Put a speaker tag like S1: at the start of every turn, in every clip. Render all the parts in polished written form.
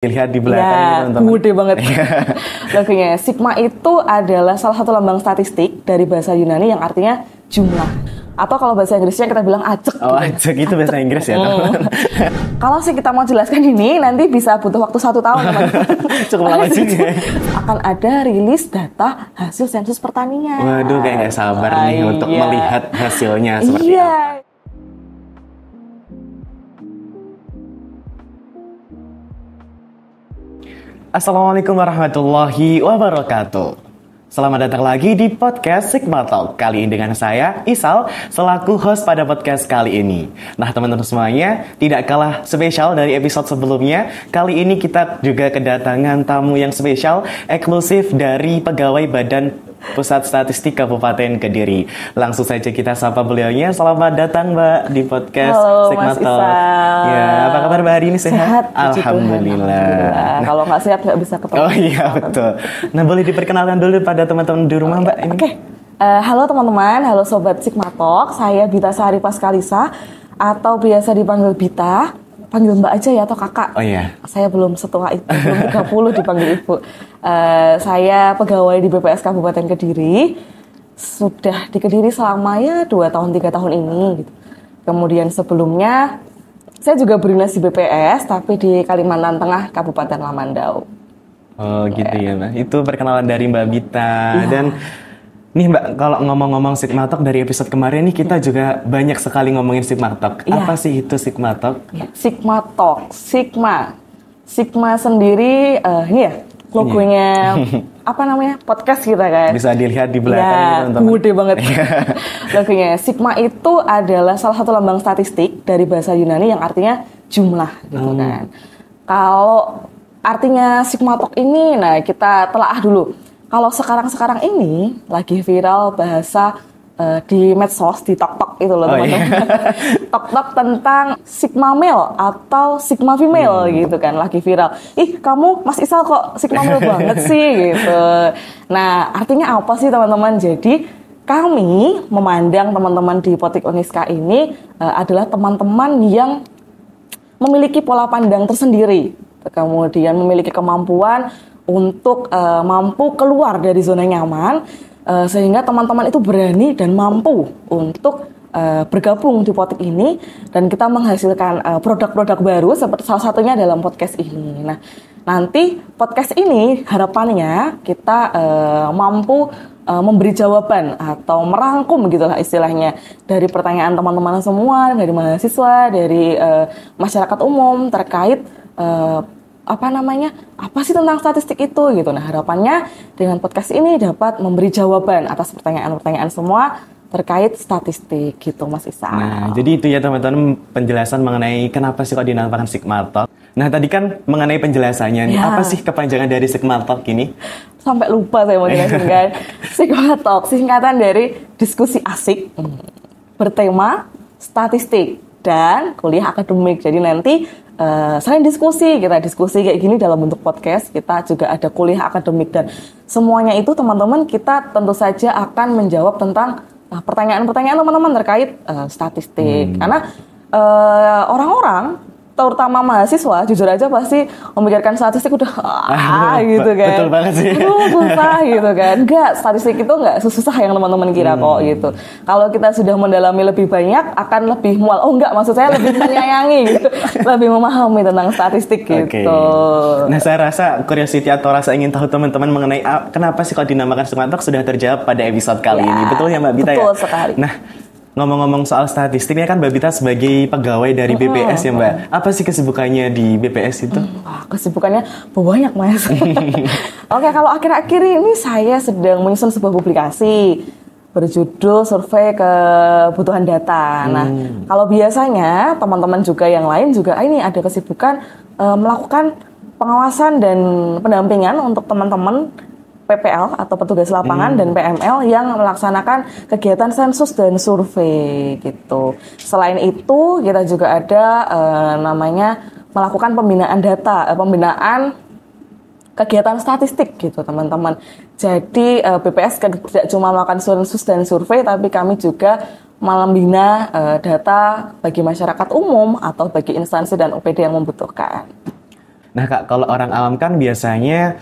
S1: Dilihat di belakang
S2: ya,
S1: teman-teman.
S2: Gede banget. Logonya sigma itu adalah salah satu lambang statistik dari bahasa Yunani yang artinya jumlah. Atau kalau bahasa Inggrisnya kita bilang acek.
S1: Oh, acek itu bahasa Inggris ya, teman.
S2: Kalau sih kita mau jelaskan ini, nanti bisa butuh waktu 1 tahun, teman-teman.
S1: Cukup lama juga.
S2: Akan ada rilis data hasil sensus pertanian.
S1: Waduh, kayak nggak sabar nih untuk melihat hasilnya seperti apa. Assalamualaikum warahmatullahi wabarakatuh. Selamat datang lagi di podcast Sigma Talk. Kali ini dengan saya, Isal, selaku host pada podcast kali ini. Nah, teman-teman semuanya, tidak kalah spesial dari episode sebelumnya. Kali ini kita juga kedatangan tamu yang spesial, eksklusif dari pegawai Badan Pusat Statistik Kabupaten Kediri. Langsung saja kita sapa beliaunya. Selamat datang, Mbak, di podcast Sigma Talk. Ya, apa kabar Mbak hari ini? Sehat? Alhamdulillah.
S2: Nah, kalau nggak sehat nggak bisa ketemu.
S1: Oh iya, betul. Nah, boleh diperkenalkan dulu pada teman-teman di rumah, Mbak.
S2: Oke. Halo teman-teman, halo Sobat Sigma Talk. Saya Bita Sari Paskalisa, atau biasa dipanggil Bita. Panggil Mbak aja ya, atau kakak.
S1: Oh iya.
S2: Saya belum setua itu, belum 30 dipanggil ibu. Saya pegawai di BPS Kabupaten Kediri. Sudah di Kediri selama 2 tahun 3 tahun ini gitu. Kemudian sebelumnya saya juga berdinas di BPS, tapi di Kalimantan Tengah, Kabupaten Lamandau.
S1: Oh gitu ya, Mbak. Itu perkenalan dari Mbak Bita. Dan nih Mbak, kalau ngomong-ngomong Sigma Talk dari episode kemarin nih, kita juga banyak sekali ngomongin Sigma Talk. Apa sih itu Sigma Talk?
S2: Sigma Talk, Sigma sendiri, ini ya logonya apa namanya, podcast kita kan.
S1: Bisa dilihat di belakang teman-teman.
S2: Gede banget. Logonya Sigma itu adalah salah satu lambang statistik dari bahasa Yunani yang artinya jumlah, gitu kan. Kalau artinya Sigma Talk ini, nah kita telaah dulu. Kalau sekarang ini lagi viral bahasa di medsos, di TikTok itu loh teman-teman. TikTok tentang Sigma male atau Sigma female gitu kan, lagi viral. Ih, kamu Mas Isal kok Sigma male banget sih gitu. Nah, artinya apa sih teman-teman? Jadi kami memandang teman-teman di Potik Uniska ini adalah teman-teman yang memiliki pola pandang tersendiri, kemudian memiliki kemampuan untuk mampu keluar dari zona nyaman, sehingga teman-teman itu berani dan mampu untuk bergabung di Potik ini, dan kita menghasilkan produk-produk baru seperti salah satunya dalam podcast ini. Nah, nanti podcast ini harapannya kita mampu memberi jawaban atau merangkum gitulah istilahnya dari pertanyaan teman-teman semua, dari mahasiswa, dari masyarakat umum terkait apa sih tentang statistik itu gitu. Nah, harapannya dengan podcast ini dapat memberi jawaban atas pertanyaan-pertanyaan semua terkait statistik gitu, Mas Isa.
S1: Nah, jadi itu ya teman-teman penjelasan mengenai kenapa sih kok dinamakan Sigma Talk. Nah, tadi kan mengenai penjelasannya nih, apa sih kepanjangan dari Sigma Talk ini?
S2: Sampai lupa saya mau jelasin kan. Sigma Talk singkatan dari diskusi asik bertema statistik dan kuliah akademik. Jadi nanti selain kita diskusi kayak gini dalam bentuk podcast, kita juga ada kuliah akademik, dan semuanya itu teman-teman kita tentu saja akan menjawab tentang pertanyaan-pertanyaan teman-teman terkait statistik. Karena orang-orang terutama mahasiswa, jujur aja pasti memikirkan statistik udah gitu kan.
S1: Betul banget sih.
S2: Susah gitu kan. Enggak, statistik itu enggak sesusah yang teman-teman kira kok gitu. Kalau kita sudah mendalami lebih banyak akan lebih mual. Oh enggak, maksud saya lebih menyayangi gitu. Lebih memahami tentang statistik gitu.
S1: Nah, saya rasa curiosity atau rasa ingin tahu teman-teman mengenai kenapa sih kok dinamakan Sigma Talk sudah terjawab pada episode kali ini. Betul ya Mbak Bita ya?
S2: Betul sekali.
S1: Nah, ngomong-ngomong soal statistiknya kan Mbak Bita sebagai pegawai dari BPS ya Mbak. Apa sih kesibukannya di BPS itu?
S2: Kesibukannya banyak Mas. Oke, kalau akhir-akhir ini saya sedang menyusun sebuah publikasi berjudul Survei Kebutuhan Data. Nah, kalau biasanya teman-teman juga yang lain juga ini ada kesibukan melakukan pengawasan dan pendampingan untuk teman-teman PPL atau petugas lapangan dan PML yang melaksanakan kegiatan sensus dan survei gitu. Selain itu, kita juga ada namanya melakukan pembinaan data, pembinaan kegiatan statistik gitu teman-teman. Jadi BPS tidak cuma melakukan sensus dan survei, tapi kami juga membina data bagi masyarakat umum atau bagi instansi dan OPD yang membutuhkan.
S1: Nah Kak, kalau orang awam kan biasanya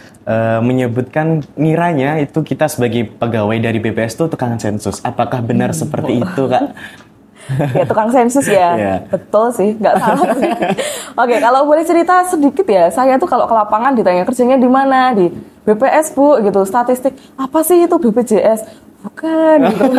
S1: menyebutkan ngiranya itu kita sebagai pegawai dari BPS itu tukang sensus. Apakah benar seperti itu Kak?
S2: Ya tukang sensus ya,
S1: Iya.
S2: betul sih, nggak salah sih. Oke, kalau boleh cerita sedikit ya, saya tuh kalau ke lapangan ditanya kerjanya di mana, di BPS Bu, gitu, statistik, apa sih itu BPJS? Bukan, gitu.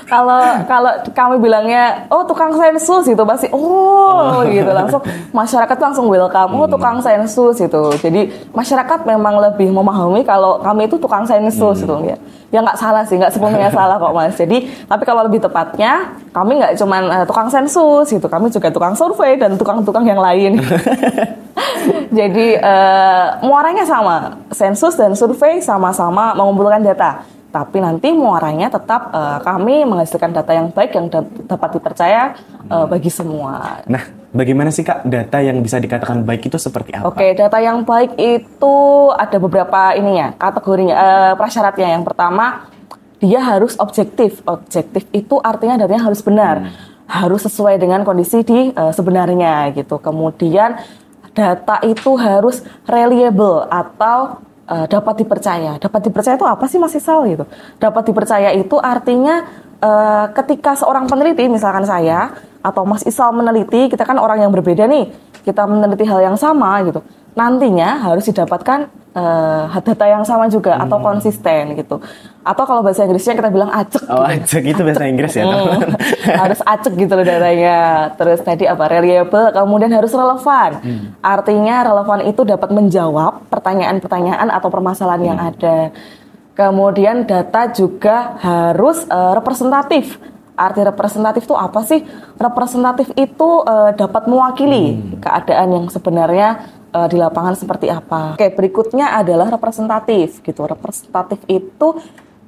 S2: Kalau kalau kami bilangnya, oh tukang sensus gitu, pasti, oh gitu, langsung masyarakat langsung welcome, oh tukang sensus gitu. Jadi masyarakat memang lebih memahami kalau kami itu tukang sensus gitu ya. Ya nggak salah sih, nggak sepenuhnya salah kok Mas. Jadi, tapi kalau lebih tepatnya, kami nggak cuma tukang sensus gitu, kami juga tukang survei dan tukang-tukang yang lain. Jadi, muaranya sama, sensus dan survei sama-sama mengumpulkan data. Tapi nanti muaranya tetap kami menghasilkan data yang baik yang dapat dipercaya bagi semua.
S1: Nah, bagaimana sih Kak data yang bisa dikatakan baik itu seperti apa?
S2: Oke, data yang baik itu ada beberapa ininya, kategorinya, prasyaratnya. Yang pertama, dia harus objektif. Objektif itu artinya datanya harus benar, harus sesuai dengan kondisi di sebenarnya gitu. Kemudian data itu harus reliable atau dapat dipercaya. Dapat dipercaya itu apa sih Mas Isal gitu? Dapat dipercaya itu artinya ketika seorang peneliti, misalkan saya atau Mas Isal meneliti, kita kan orang yang berbeda nih, kita meneliti hal yang sama gitu. Nantinya harus didapatkan data yang sama juga atau konsisten gitu. Atau kalau bahasa Inggrisnya kita bilang acek.
S1: Oh,
S2: gitu.
S1: acek itu bahasa Inggris ya, teman.
S2: Harus acek gitu loh datanya. Terus tadi apa? Reliable, kemudian harus relevan. Artinya relevan itu dapat menjawab pertanyaan-pertanyaan atau permasalahan yang ada. Kemudian data juga harus representatif. Arti representatif itu apa sih? Representatif itu dapat mewakili keadaan yang sebenarnya di lapangan seperti apa. Oke, berikutnya adalah representatif gitu. Representatif itu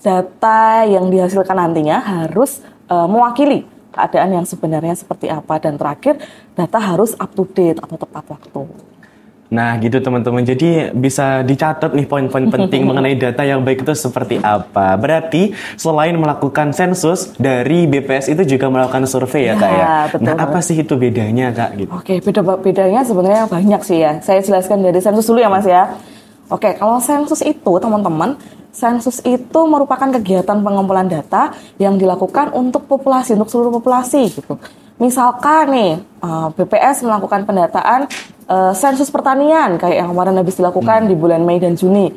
S2: data yang dihasilkan nantinya harus mewakili keadaan yang sebenarnya seperti apa. Dan terakhir, data harus up to date atau tepat waktu.
S1: Nah gitu teman-teman, jadi bisa dicatat nih poin-poin penting mengenai data yang baik itu seperti apa. Berarti selain melakukan sensus, dari BPS itu juga melakukan survei ya Kak ya?
S2: Betul.
S1: Nah apa sih itu bedanya Kak? Gitu.
S2: Oke, bedanya sebenarnya banyak sih ya. Saya jelaskan dari sensus dulu ya Mas ya. Oke, kalau sensus itu teman-teman, sensus itu merupakan kegiatan pengumpulan data yang dilakukan untuk populasi, untuk seluruh populasi gitu. Misalkan nih, BPS melakukan pendataan sensus pertanian kayak yang kemarin habis dilakukan di bulan Mei dan Juni.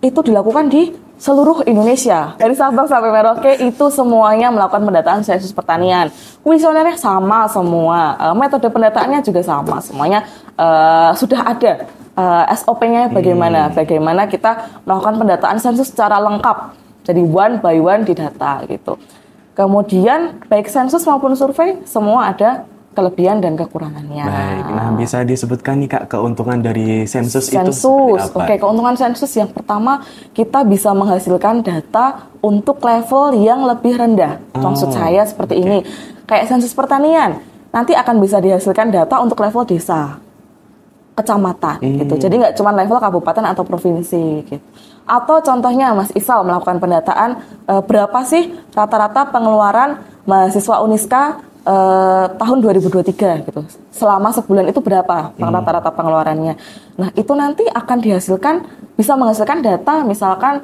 S2: Itu dilakukan di seluruh Indonesia. Dari Sabang sampai Merauke itu semuanya melakukan pendataan sensus pertanian. Kuesionernya sama semua, metode pendataannya juga sama. Semuanya sudah ada SOP-nya bagaimana kita melakukan pendataan sensus secara lengkap. Jadi one by one didata gitu. Kemudian baik sensus maupun survei semua ada kelebihan dan kekurangannya.
S1: Baik, nah bisa disebutkan nih Kak keuntungan dari sensus itu
S2: Sensus,
S1: seperti apa?
S2: Oke, keuntungan sensus yang pertama kita bisa menghasilkan data untuk level yang lebih rendah. Maksud saya seperti ini, kayak sensus pertanian, nanti akan bisa dihasilkan data untuk level desa, kecamatan, gitu. Jadi nggak cuma level kabupaten atau provinsi, gitu. Atau contohnya Mas Isal melakukan pendataan berapa sih rata-rata pengeluaran mahasiswa Uniska tahun 2023 gitu. Selama sebulan itu berapa rata-rata pengeluarannya. Nah, itu nanti akan bisa menghasilkan data misalkan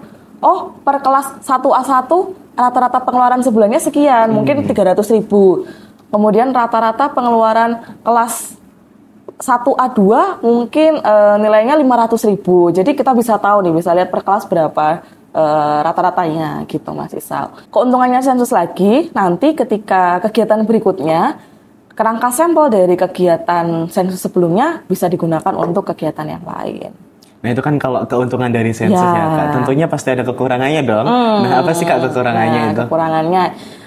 S2: per kelas 1A1 rata-rata pengeluaran sebulannya sekian, mungkin 300.000. Kemudian rata-rata pengeluaran kelas 1A2 mungkin nilainya 500.000. Jadi kita bisa tahu nih, bisa lihat per kelas berapa rata-ratanya gitu Mas Isal. Keuntungannya sensus lagi, nanti ketika kegiatan berikutnya, kerangka sampel dari kegiatan sensus sebelumnya bisa digunakan untuk kegiatan yang lain.
S1: Nah itu kan kalau keuntungan dari sensus ya Kak, tentunya pasti ada kekurangannya dong. Nah apa sih Kak kekurangannya itu?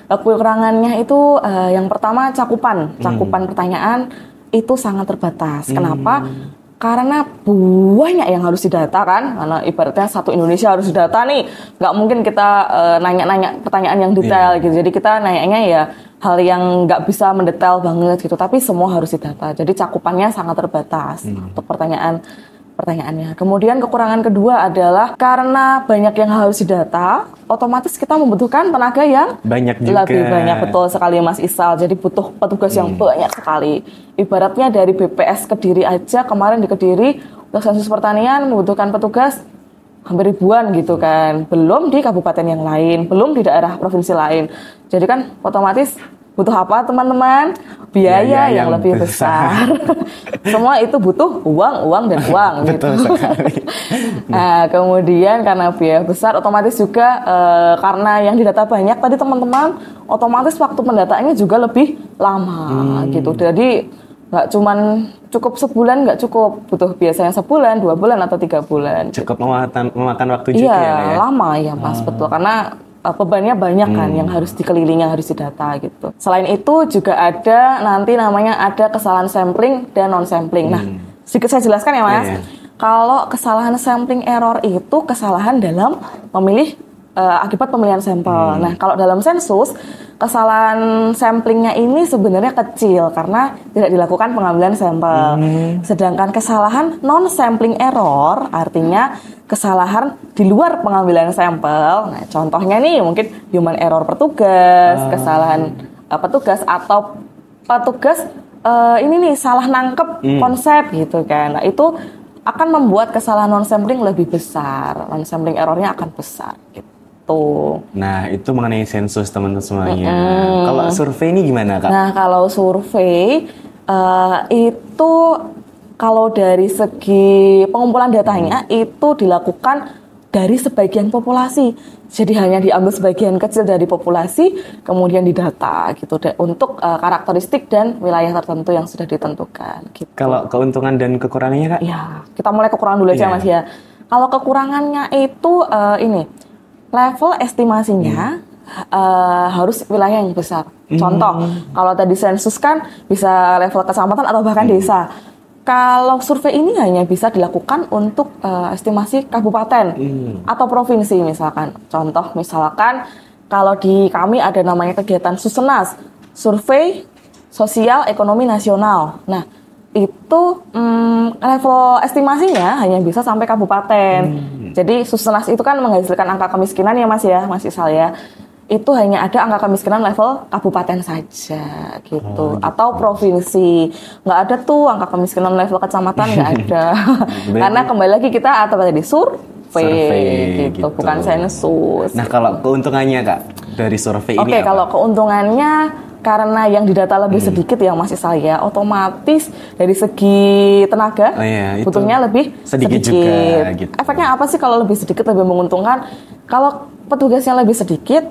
S2: Kekurangannya itu yang pertama cakupan pertanyaan itu sangat terbatas. Kenapa? Karena banyak yang harus didata kan, karena ibaratnya satu Indonesia harus didata nih, nggak mungkin kita nanya-nanya pertanyaan yang detail gitu. Jadi kita nanyanya ya hal yang nggak bisa mendetail banget gitu, tapi semua harus didata. Jadi cakupannya sangat terbatas untuk pertanyaan pertanyaannya. Kemudian kekurangan kedua adalah karena banyak yang harus didata, otomatis kita membutuhkan tenaga yang
S1: Banyak juga.
S2: lebih banyak. Betul sekali Mas Isal. Jadi butuh petugas yang banyak sekali. Ibaratnya dari BPS Kediri aja, kemarin di Kediri untuk sensus pertanian membutuhkan petugas hampir ribuan gitu kan. Belum di kabupaten yang lain, belum di daerah provinsi lain. Jadi kan otomatis butuh apa teman-teman? Biaya yang lebih besar. Semua itu butuh uang dan uang.
S1: Betul
S2: gitu.
S1: sekali.
S2: Nah, kemudian karena biaya besar, otomatis juga karena yang didata banyak tadi teman-teman, otomatis waktu pendataannya juga lebih lama gitu. Jadi nggak cuman cukup sebulan, nggak cukup, butuh biasanya sebulan, 2 bulan atau 3 bulan.
S1: Cukup memakan waktu juga ya.
S2: Lama ya Mas, betul. Karena bebannya banyak kan yang harus dikelilingi, yang harus didata gitu. Selain itu juga ada nanti namanya ada kesalahan sampling dan non sampling. Nah, sedikit saya jelaskan ya Mas. Kalau kesalahan sampling error itu kesalahan dalam memilih akibat pemilihan sampel. Nah, kalau dalam sensus kesalahan samplingnya ini sebenarnya kecil karena tidak dilakukan pengambilan sampel. Sedangkan kesalahan non sampling error artinya kesalahan di luar pengambilan sampel. Nah, contohnya nih mungkin human error petugas, kesalahan petugas atau petugas ini nih salah nangkep konsep gitu kan. Nah, itu akan membuat kesalahan non sampling lebih besar. Non sampling errornya akan besar gitu.
S1: Nah, itu mengenai sensus teman-teman semuanya. Kalau survei ini gimana, Kak?
S2: Nah, kalau survei itu kalau dari segi pengumpulan datanya itu dilakukan dari sebagian populasi. Jadi hanya diambil sebagian kecil dari populasi, kemudian didata gitu untuk karakteristik dan wilayah tertentu yang sudah ditentukan. Gitu.
S1: Kalau keuntungan dan kekurangannya, Kak?
S2: Ya, kita mulai kekurangan dulu aja Mas ya. Kalau kekurangannya itu ini level estimasinya harus wilayah yang besar. Contoh, kalau tadi sensus kan bisa level kecamatan atau bahkan desa. Kalau survei ini hanya bisa dilakukan untuk estimasi kabupaten atau provinsi misalkan. Contoh misalkan kalau di kami ada namanya kegiatan Susenas, survei sosial ekonomi nasional. Nah, itu level estimasinya hanya bisa sampai kabupaten. Jadi Susenas itu kan menghasilkan angka kemiskinan ya Mas ya, Mas Isal ya. Itu hanya ada angka kemiskinan level kabupaten saja gitu, atau provinsi. Nggak ada tuh angka kemiskinan level kecamatan, nggak ada. Karena kembali lagi kita atau tadi survei gitu, bukan sensus.
S1: Nah, kalau keuntungannya Kak dari survei ini apa?
S2: Kalau keuntungannya karena yang didata lebih sedikit ya Mas Isal ya, otomatis dari segi tenaga butuhnya lebih sedikit. Juga, gitu. Efeknya apa sih kalau lebih sedikit lebih menguntungkan? Kalau petugasnya lebih sedikit,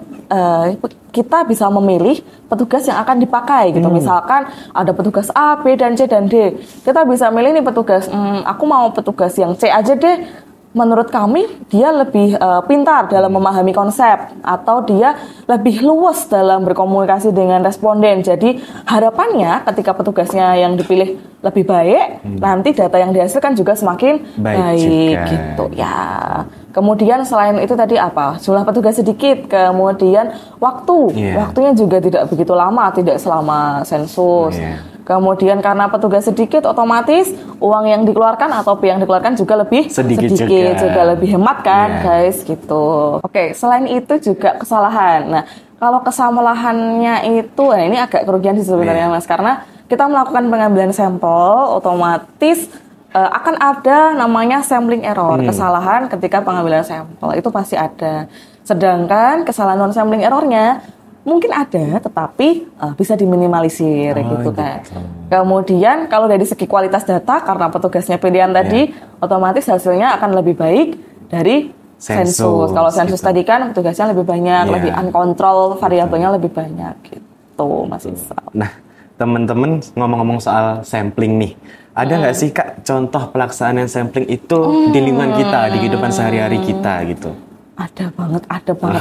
S2: kita bisa memilih petugas yang akan dipakai gitu. Misalkan ada petugas A, B, dan C dan D. Kita bisa milih nih petugas, aku mau petugas yang C aja deh. Menurut kami dia lebih pintar dalam memahami konsep atau dia lebih luas dalam berkomunikasi dengan responden. Jadi harapannya ketika petugasnya yang dipilih lebih baik, nanti data yang dihasilkan juga semakin baik gitu ya. Kemudian selain itu tadi apa? Jumlah petugas sedikit, kemudian waktunya juga tidak begitu lama, tidak selama sensus. Kemudian karena petugas sedikit, otomatis uang yang dikeluarkan atau biaya yang dikeluarkan juga lebih sedikit juga lebih hemat kan, guys gitu. Oke, selain itu juga kesalahan. Nah, kalau kesalahannya itu, ini agak kerugian sih sebenarnya Mas, karena kita melakukan pengambilan sampel, otomatis akan ada namanya sampling error, kesalahan ketika pengambilan sampel itu pasti ada. Sedangkan kesalahan non sampling errornya mungkin ada, tetapi bisa diminimalisir gitu kan. Kemudian kalau dari segi kualitas data, karena petugasnya pilihan tadi, otomatis hasilnya akan lebih baik dari sensus. Kalau sensus tadi kan petugasnya lebih banyak, lebih uncontrol, variabelnya lebih banyak gitu, Mas Isal.
S1: Nah, teman-teman ngomong-ngomong soal sampling nih, ada nggak sih Kak contoh pelaksanaan sampling itu di lingkungan kita, di kehidupan sehari-hari kita gitu?
S2: Ada banget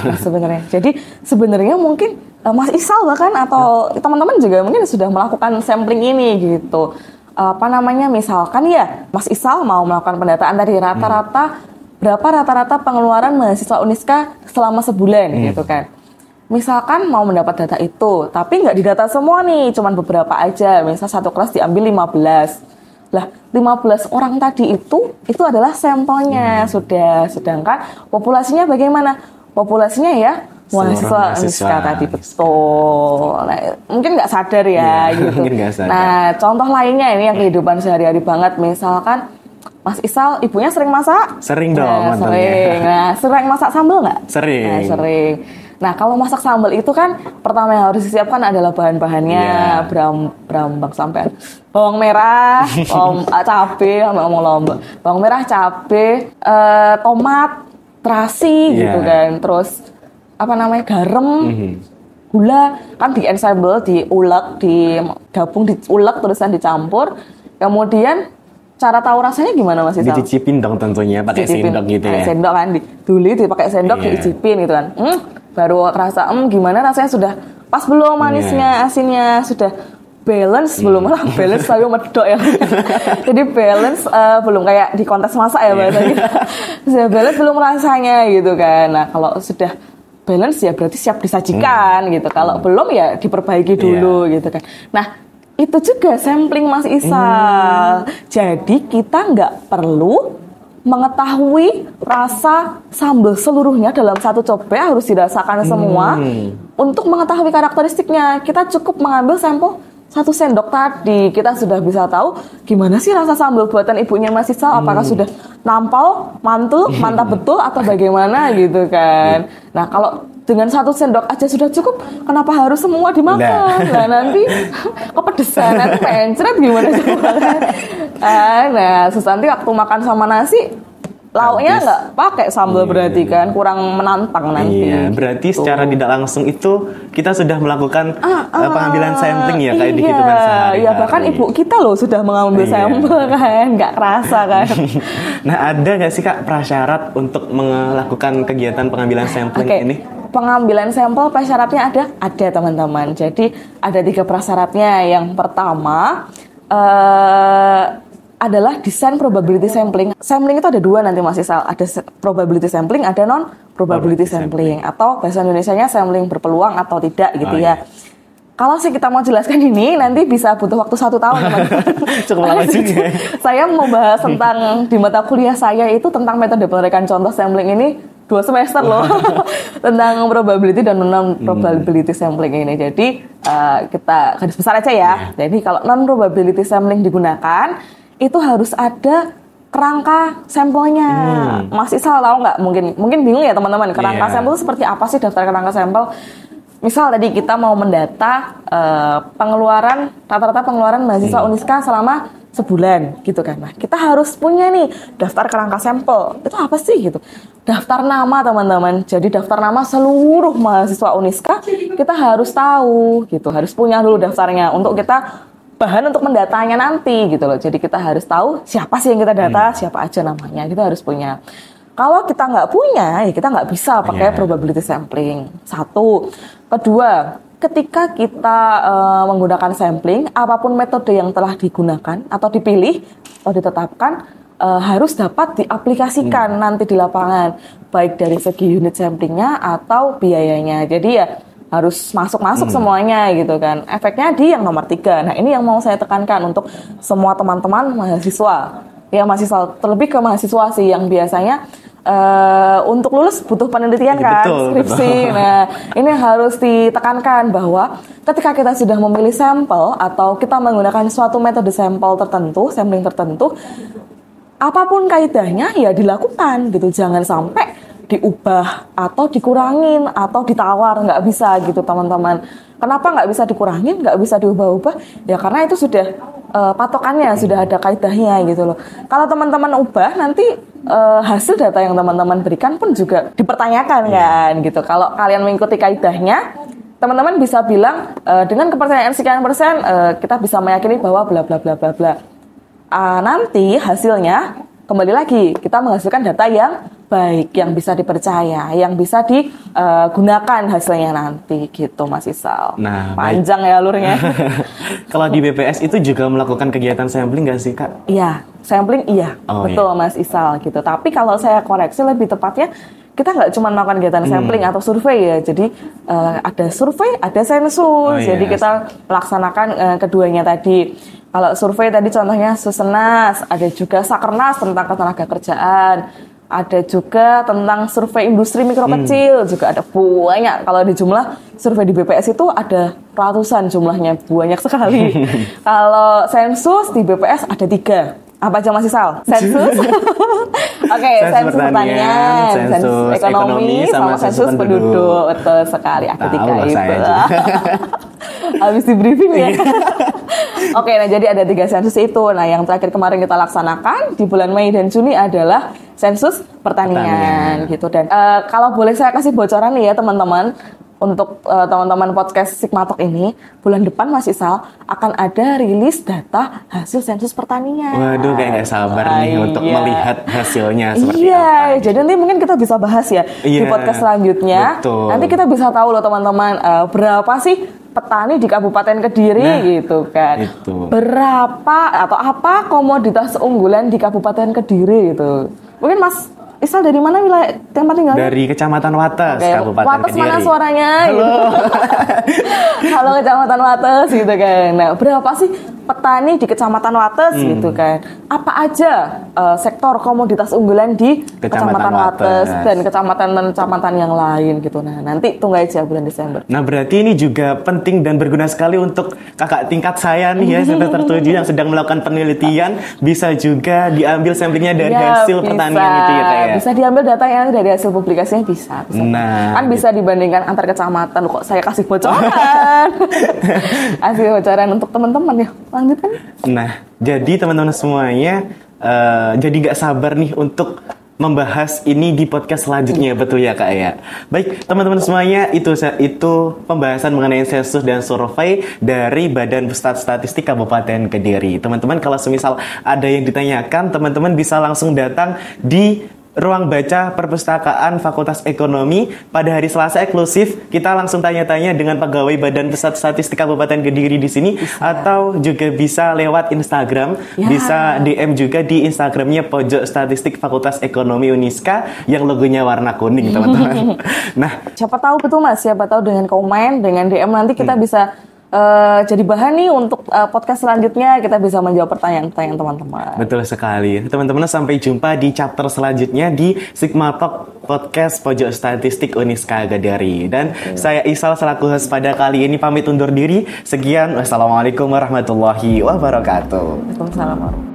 S2: Mas sebenarnya. Jadi sebenarnya mungkin Mas Isal bahkan atau teman-teman juga mungkin sudah melakukan sampling ini gitu. Misalkan ya Mas Isal mau melakukan pendataan tadi berapa rata-rata pengeluaran mahasiswa Uniska selama sebulan gitu kan. Misalkan mau mendapat data itu, tapi nggak didata semua nih, cuman beberapa aja. Misal satu kelas diambil 15. Lah, 15 orang tadi itu adalah sampelnya sudah. Sedangkan populasinya bagaimana? Populasinya ya mahasiswa Uniska tadi, betul. Nah, mungkin nggak sadar ya, gitu.
S1: Sadar.
S2: Nah, contoh lainnya ini yang kehidupan sehari-hari banget. Misalkan Mas Isal, ibunya sering masak?
S1: Sering dong,
S2: sering. Nah, sering masak sambal nggak?
S1: Sering.
S2: Nah, sering. Nah, kalau masak sambal itu kan pertama yang harus disiapkan adalah bahan-bahannya. Berambang sampai bawang merah, cabai, ngomong lomba. Bawang merah, cabai, tomat, terasi gitu kan. Terus garam, gula, kan di ensemble, diulek, digabung, diulek, terusan dicampur. Kemudian cara tahu rasanya gimana Mas Isal?
S1: Dicicipin dong tentunya, pakai sendok gitu ya.
S2: Sendok kan, dipakai sendok, diicipin gitu kan. Baru kerasa, gimana rasanya, sudah pas belum manisnya, asinnya, sudah balance belum, malah balance saya medok ya. Jadi balance belum, kayak di kontes masak ya bahasanya. Sudah balance belum rasanya gitu kan. Nah, kalau sudah balance ya berarti siap disajikan gitu. Kalau belum ya diperbaiki dulu gitu kan. Nah, itu juga sampling Mas Isal. Jadi kita nggak perlu mengetahui rasa sambal seluruhnya dalam satu cobek, harus dirasakan semua. Untuk mengetahui karakteristiknya, kita cukup mengambil sampel 1 sendok tadi. Kita sudah bisa tahu gimana sih rasa sambal buatan ibunya Mas Isal. Apakah sudah nampol, mantul, mantap betul, atau bagaimana gitu kan. Nah, kalau dengan 1 sendok aja sudah cukup, kenapa harus semua dimakan? Nah, nanti kepedesan, nanti mencret gimana coba kan? Nah, nanti waktu makan sama nasi, lauknya nggak pakai sambal, berarti kan kurang menantang nanti.
S1: Iya, berarti secara tidak langsung itu kita sudah melakukan pengambilan sampling ya, kayak di kehidupan sehari-hari.
S2: Iya, bahkan ibu kita loh sudah mengambil sampel kan, nggak kerasa kan.
S1: Nah, ada nggak sih Kak prasyarat untuk melakukan kegiatan pengambilan sampling ini?
S2: Pengambilan sampel prasyaratnya ada teman-teman. Jadi ada 3 prasyaratnya. Yang pertama adalah desain probability sampling. Sampling itu ada 2 nanti Mas Isal. Ada probability sampling, ada non probability sampling. Atau bahasa Indonesianya sampling berpeluang atau tidak gitu ya. Kalau sih kita mau jelaskan ini, nanti bisa butuh waktu 1 tahun teman-teman.
S1: Cukup lama juga.
S2: Saya mau bahas tentang, di mata kuliah saya itu tentang metode penerikan contoh sampling ini 2 semester loh. Tentang probability dan non-probability sampling ini. Jadi kita garis besar aja ya. Jadi kalau non-probability sampling digunakan, itu harus ada kerangka sampelnya. Mas Isal tahu nggak? Mungkin bingung ya teman-teman. Kerangka sampel itu seperti apa sih, daftar kerangka sampel? Misal tadi kita mau mendata rata-rata pengeluaran mahasiswa Uniska selama sebulan gitu kan. Nah, kita harus punya nih daftar kerangka sampel. Itu apa sih gitu? Daftar nama teman-teman. Jadi daftar nama seluruh mahasiswa Uniska kita harus tahu gitu. Harus punya dulu daftarnya untuk kita bahan untuk mendatanya nanti gitu loh. Jadi kita harus tahu siapa sih yang kita data, siapa aja namanya. Kita harus punya. Kalau kita nggak punya, ya kita nggak bisa pakai probability sampling. 1. Kedua, ketika kita menggunakan sampling, apapun metode yang telah digunakan atau dipilih atau ditetapkan, harus dapat diaplikasikan nanti di lapangan, baik dari segi unit samplingnya atau biayanya. Jadi ya harus masuk semuanya gitu kan. Efeknya di yang nomor 3. Nah, ini yang mau saya tekankan untuk semua teman-teman mahasiswa. Ya, mahasiswa, terlebih ke mahasiswa sih yang biasanya untuk lulus butuh penelitian kan, skripsi. Nah, ini harus ditekankan bahwa ketika kita sudah memilih sampel atau kita menggunakan suatu metode sampling tertentu, apapun kaidahnya ya dilakukan gitu. Jangan sampai diubah atau dikurangin atau ditawar, nggak bisa gitu teman-teman. Kenapa nggak bisa dikurangin, nggak bisa diubah-ubah? Ya karena itu sudah patokannya, sudah ada kaidahnya gitu loh. Kalau teman-teman ubah, nanti hasil data yang teman-teman berikan pun juga dipertanyakan kan gitu. Kalau kalian mengikuti kaidahnya, teman-teman bisa bilang dengan kepercayaan sekian persen kita bisa meyakini bahwa bla bla bla bla bla. Nanti hasilnya kembali lagi kita menghasilkan data yang baik, yang bisa dipercaya, yang bisa digunakan hasilnya nanti gitu Mas Isal.
S1: Nah,
S2: panjang ya alurnya.
S1: Kalau di BPS itu juga melakukan kegiatan sampling nggak sih Kak?
S2: Iya, sampling iya, betul Mas Isal gitu. Tapi kalau saya koreksi lebih tepatnya kita nggak cuma melakukan kegiatan sampling atau survei ya. Jadi ada survei, ada sensus. Jadi kita melaksanakan keduanya tadi. Kalau survei tadi contohnya Susenas, ada juga Sakernas tentang ketenaga kerjaan, ada juga tentang survei industri mikro kecil, juga ada banyak. Kalau di jumlah survei di BPS itu ada ratusan jumlahnya, banyak sekali. Kalau sensus di BPS ada 3. Apa aja Mas Isal? Sensus, oke, sensus pertanian, sensus ekonomi, sama sensus penduduk. Betul sekali, ada 3 itu. Habis di briefing ya. Oke, nah jadi ada 3 sensus itu. Nah, yang terakhir kemarin kita laksanakan di bulan Mei dan Juni adalah sensus pertanian. Gitu. Dan kalau boleh saya kasih bocoran nih ya teman-teman, untuk teman-teman podcast Sigma Talk ini, bulan depan Mas Isal akan ada rilis data hasil sensus pertanian.
S1: Waduh, kayak gak sabar nih untuk melihat hasilnya seperti apa.
S2: Iya, jadi nanti mungkin kita bisa bahas ya di podcast selanjutnya.
S1: Betul.
S2: Nanti kita bisa tahu loh teman-teman, berapa sih petani di Kabupaten Kediri gitu kan.
S1: Itu.
S2: Berapa atau apa komoditas unggulan di Kabupaten Kediri gitu. Mungkin Mas Isal dari mana wilayah tempat tinggalnya?
S1: Dari Kecamatan Wates, Kabupaten
S2: Wates
S1: Kediri.
S2: mana suaranya?
S1: Halo.
S2: Gitu. Halo Kecamatan Wates gitu kan. Nah, berapa sih petani di Kecamatan Wates gitu kan? Apa aja sektor komoditas unggulan di Kecamatan Wates dan kecamatan-kecamatan yang lain gitu. Nah, nanti tunggu aja bulan Desember.
S1: Nah, berarti ini juga penting dan berguna sekali untuk kakak tingkat saya nih ya, semester 7 yang sedang melakukan penelitian, bisa juga diambil samplingnya dari hasil pertanian itu ya, Kak ya.
S2: Bisa diambil datanya dari hasil publikasinya bisa.
S1: Nah,
S2: kan bisa dibandingkan antar kecamatan. Kok saya kasih bocoran? Kasih bocoran untuk teman-teman ya. Lanjutkan.
S1: Nah, jadi teman-teman semuanya jadi nggak sabar nih untuk membahas ini di podcast selanjutnya, betul ya Kak ya. Baik, teman-teman semuanya, itu pembahasan mengenai sensus dan survei dari Badan Pusat Statistik Kabupaten Kediri. Teman-teman kalau semisal ada yang ditanyakan, teman-teman bisa langsung datang di Ruang Baca Perpustakaan Fakultas Ekonomi pada hari Selasa eksklusif. Kita langsung tanya-tanya dengan pegawai Badan Pusat Statistik Kabupaten Kediri di sini, atau juga bisa lewat Instagram, bisa DM juga di Instagramnya Pojok Statistik Fakultas Ekonomi Uniska yang logonya warna kuning, teman-teman. Nah,
S2: siapa tahu betul Mas, siapa tahu dengan komen, dengan DM nanti kita bisa jadi bahan nih untuk podcast selanjutnya, kita bisa menjawab pertanyaan-pertanyaan teman-teman.
S1: Betul sekali. Teman-teman, sampai jumpa di chapter selanjutnya di Sigma Talk Podcast Pojok Statistik Uniska Kediri. Dan saya Isal selaku host pada kali ini pamit undur diri. Sekian, wassalamualaikum warahmatullahi wabarakatuh.
S2: Waalaikumsalam.